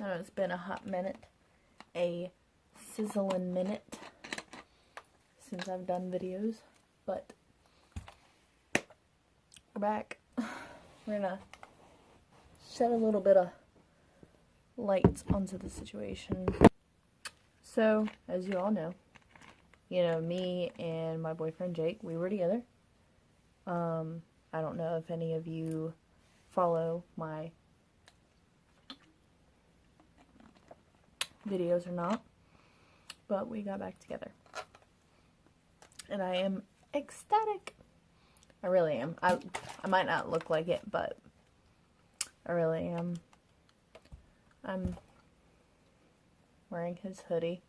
I know it's been a hot minute, a sizzling minute since I've done videos, but we're back. We're gonna shed a little bit of light onto the situation. So, as you all know, me and my boyfriend Jake, we were together. I don't know if any of you follow my videos or not, but we got back together. And I am ecstatic. I really am. I might not look like it, but I really am. I'm wearing his hoodie.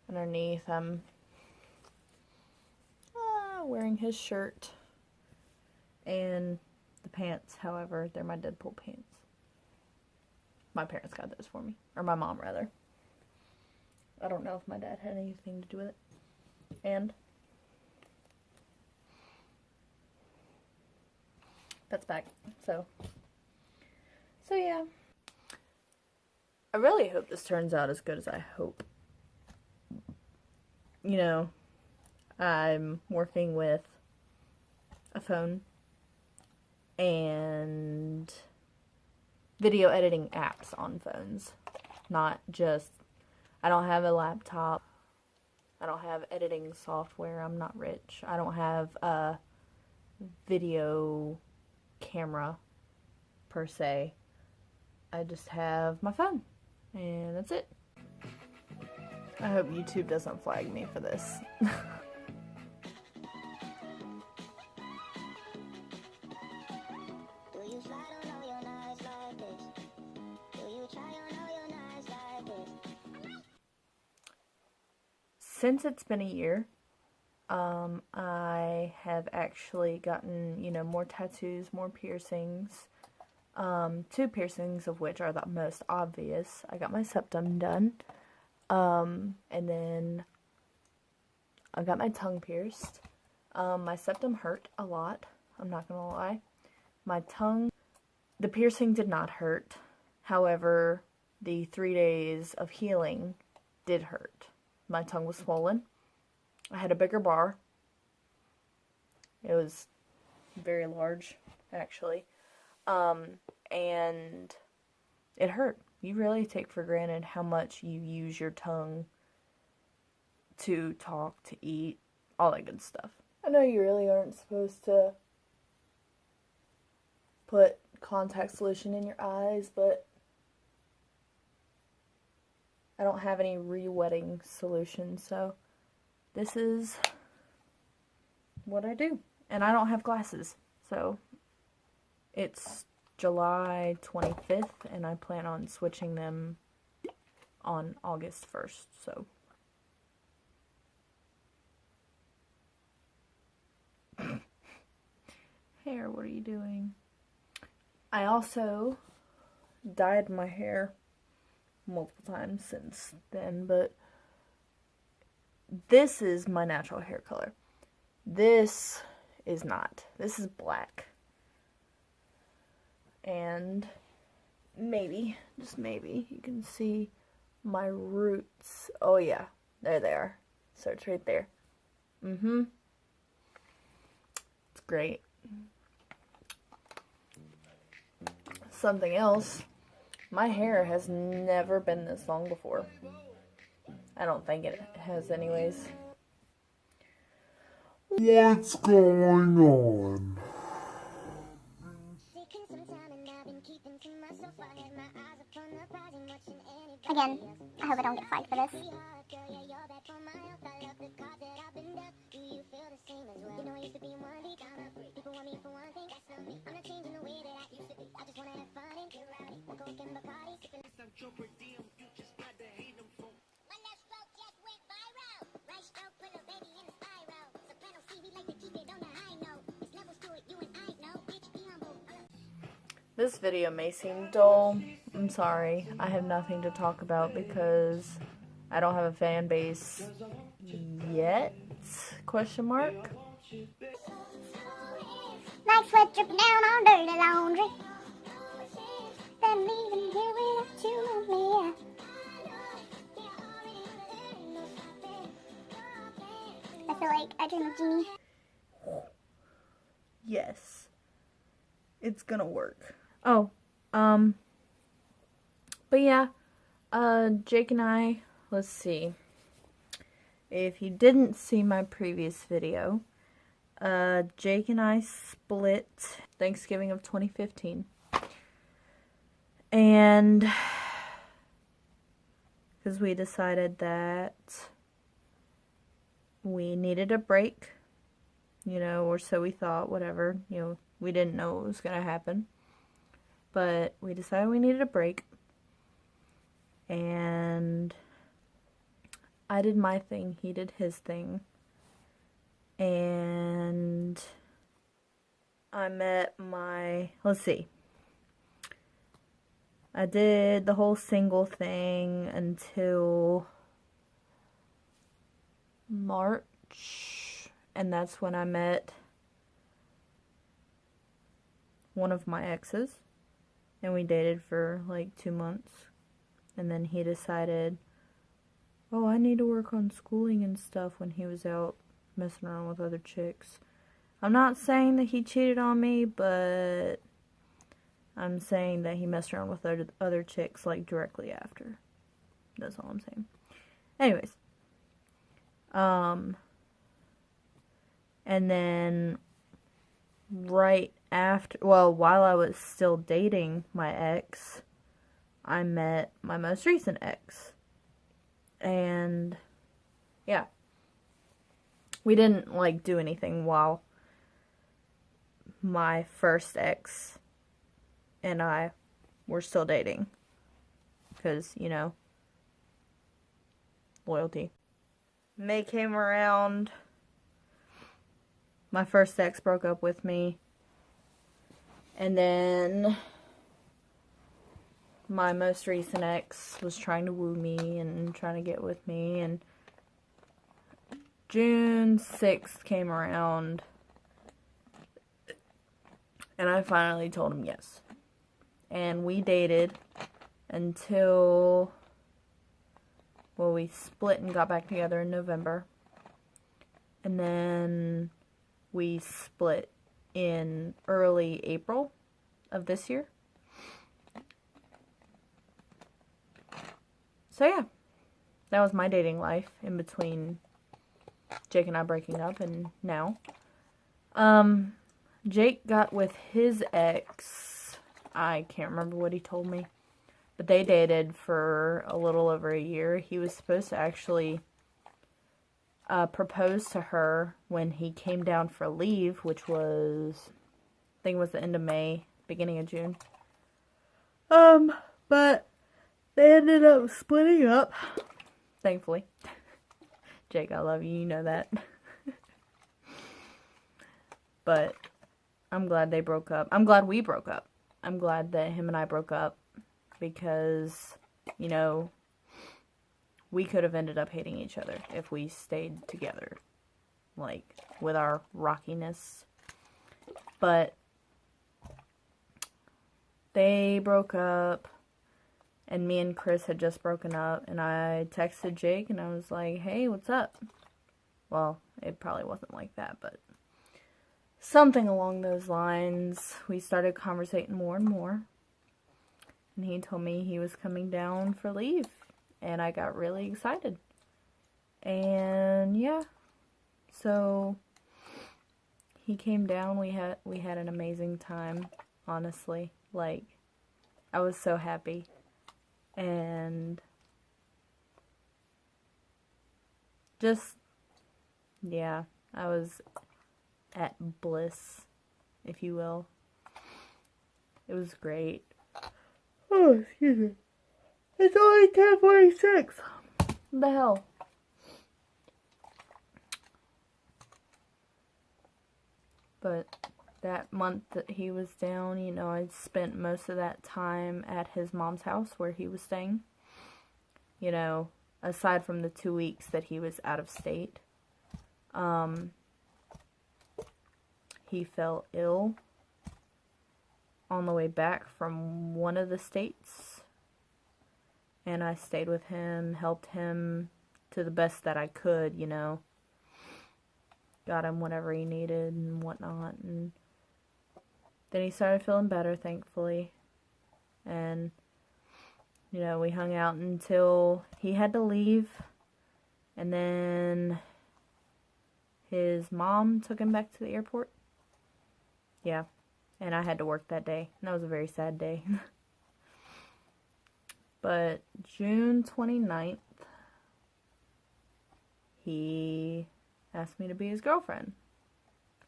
Underneath, I'm wearing his shirt. And the pants, however, they're my Deadpool pants. My parents got those for me. Or my mom, rather. I don't know if my dad had anything to do with it. And that's back. So yeah. I really hope this turns out as good as I hope. I'm working with a phone and video editing apps on phones. Not just, I don't have a laptop. I don't have editing software. I'm not rich. I don't have a video camera per se. I just have my phone. And that's it. I hope YouTube doesn't flag me for this. Since it's been a year, I have actually gotten, more tattoos, more piercings. 2 piercings of which are the most obvious. I got my septum done. And then I got my tongue pierced. My septum hurt a lot. I'm not gonna lie. My tongue, the piercing did not hurt. However, the 3 days of healing did hurt. My tongue was swollen. I had a bigger bar. It was very large, actually. And it hurt. You really take for granted how much you use your tongue to talk, to eat, all that good stuff. I know you really aren't supposed to put contact solution in your eyes, but I don't have any re-wetting solution, so this is what I do. And I don't have glasses, so it's July 25th, and I plan on switching them on August 1st, so. Hair, what are you doing? I also dyed my hair multiple times since then, but this is my natural hair color. This is not. This is black. And maybe, just maybe, you can see my roots. Oh yeah, there they are. So it's right there. It's great. Something else, my hair has never been this long before. I don't think it has anyways. What's going on? Again, I hope I don't get flagged for this. This video may seem dull. I'm sorry. I have nothing to talk about because I don't have a fan base yet? Question mark. Night sweat dripping down on dirty laundry. than leaving here without you and me, yeah. I feel like I dream of Jeannie. Yes. It's gonna work. Oh, but yeah, Jake and I, let's see. If you didn't see my previous video, Jake and I split Thanksgiving of 2015. And because we decided that we needed a break, you know, or so we thought, whatever, you know, we didn't know what was going to happen. But we decided we needed a break. And I did my thing, he did his thing. And I met my, let's see. I did the whole single thing until March. And that's when I met one of my exes. And we dated for like 2 months. And then he decided, oh, I need to work on schooling and stuff when he was out messing around with other chicks. I'm not saying that he cheated on me, but I'm saying that he messed around with other chicks like directly after. That's all I'm saying. Anyways. And then right after, well, while I was still dating my ex, I met my most recent ex. And yeah. We didn't like do anything while my first ex and I were still dating. Because, you know, loyalty. May came around. My first ex broke up with me. And then my most recent ex was trying to woo me and trying to get with me. And June 6th came around. And I finally told him yes. And we dated until, well, we split and got back together in November. And then we split in early April of this year. So yeah, that was my dating life in between Jake and I breaking up and now. Jake got with his ex, I can't remember what he told me, but they dated for a little over a year. He was supposed to actually propose to her when he came down for leave, which was, I think it was the end of May, beginning of June. But they ended up splitting up, thankfully. Jake, I love you, you know that. But I'm glad they broke up. I'm glad we broke up. I'm glad that him and I broke up because, you know, we could have ended up hating each other if we stayed together, like, with our rockiness. But they broke up, and me and Chris had just broken up, and I texted Jake, and I was like, hey, what's up? Well, it probably wasn't like that, but something along those lines. We started conversating more and more, and he told me he was coming down for leave, and I got really excited. And yeah, so he came down. We had an amazing time, honestly. Like, I was so happy. And just, yeah, I was at bliss, if you will. It was great. Oh, excuse me. It's only 10:46. What the hell? But that month that he was down, you know, I spent most of that time at his mom's house where he was staying. You know, aside from the 2 weeks that he was out of state. He fell ill. on the way back from one of the states, and I stayed with him, helped him to the best that I could, you know. Got him whatever he needed and whatnot, and then he started feeling better, thankfully. And, you know, we hung out until he had to leave, and then his mom took him back to the airport. Yeah, and I had to work that day, and that was a very sad day. But June 29th, he asked me to be his girlfriend.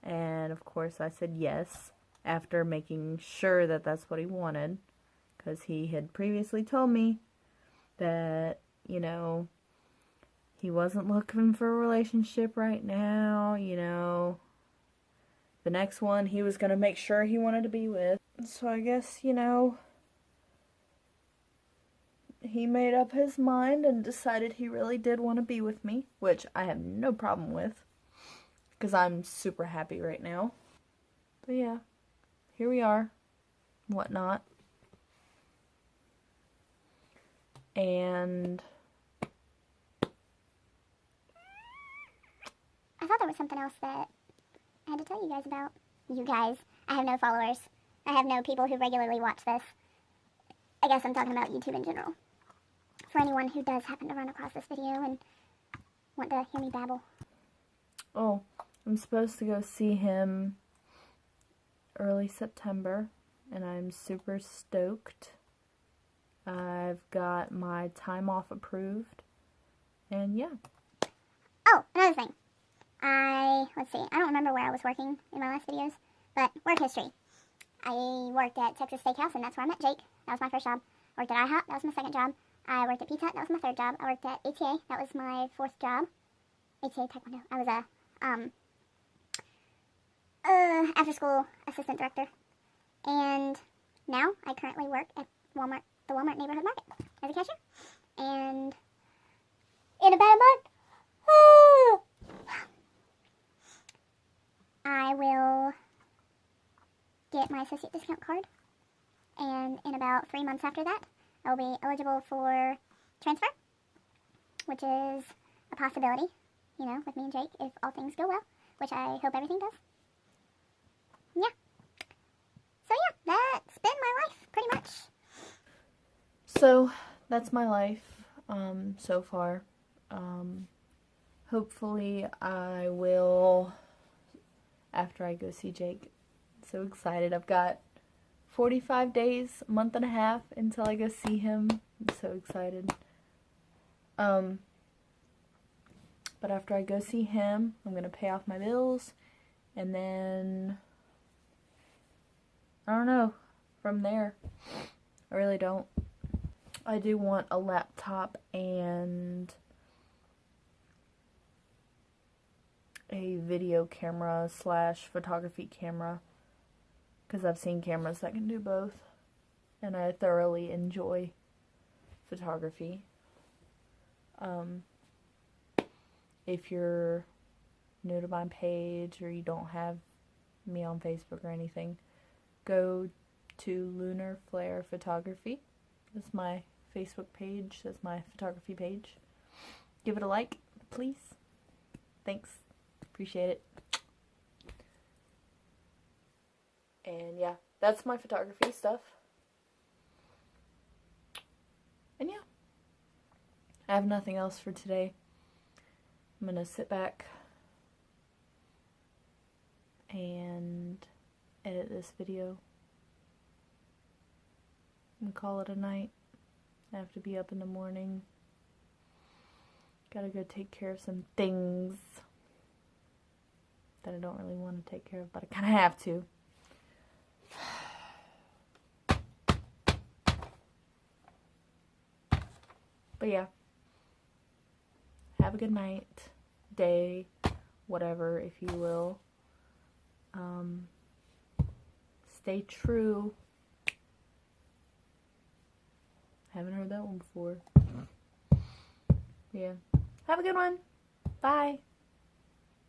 And of course I said yes, after making sure that that's what he wanted, because he had previously told me that, you know, he wasn't looking for a relationship right now, you know. The next one he was going to make sure he wanted to be with. So I guess, you know, he made up his mind and decided he really did want to be with me, which I have no problem with, because I'm super happy right now. But yeah, here we are, whatnot. And I thought there was something else that I had to tell you guys about. You guys, I have no followers. I have no people who regularly watch this. I guess I'm talking about YouTube in general. For anyone who does happen to run across this video and want to hear me babble. oh, I'm supposed to go see him early September, and I'm super stoked. I've got my time off approved, and yeah. Oh, another thing. Let's see, I don't remember where I was working in my last videos, but work history. I worked at Texas Steakhouse, and that's where I met Jake. That was my first job. Worked at IHOP, that was my second job. I worked at Pizza Hut, that was my third job. I worked at ATA, that was my fourth job. ATA Taekwondo. I was a after-school assistant director. And now I currently work at Walmart, the Walmart Neighborhood Market, as a cashier. And in about a month, I will get my associate discount card. And in about 3 months after that, I'll be eligible for transfer, which is a possibility, you know, with me and Jake, if all things go well, which I hope everything does. Yeah. So yeah, that's been my life, pretty much. So, that's my life, so far. Hopefully I will, after I go see Jake. So excited. I've got 45 days, a month and a half until I go see him. I'm so excited. But after I go see him, I'm going to pay off my bills, and then, I don't know, from there. I really don't. I do want a laptop and a video camera / photography camera, because I've seen cameras that can do both, and I thoroughly enjoy photography. If you're new to my page or you don't have me on Facebook or anything, go to Lunar Flare Photography. That's my Facebook page. That's my photography page. Give it a like, please. Thanks. Appreciate it. And yeah, that's my photography stuff. And yeah, I have nothing else for today. I'm gonna sit back and edit this video and call it a night. I have to be up in the morning. Gotta go take care of some things that I don't really want to take care of, but I kind of have to. But yeah, have a good night, day, whatever, if you will. Stay true. Haven't heard that one before. Yeah. Have a good one. Bye.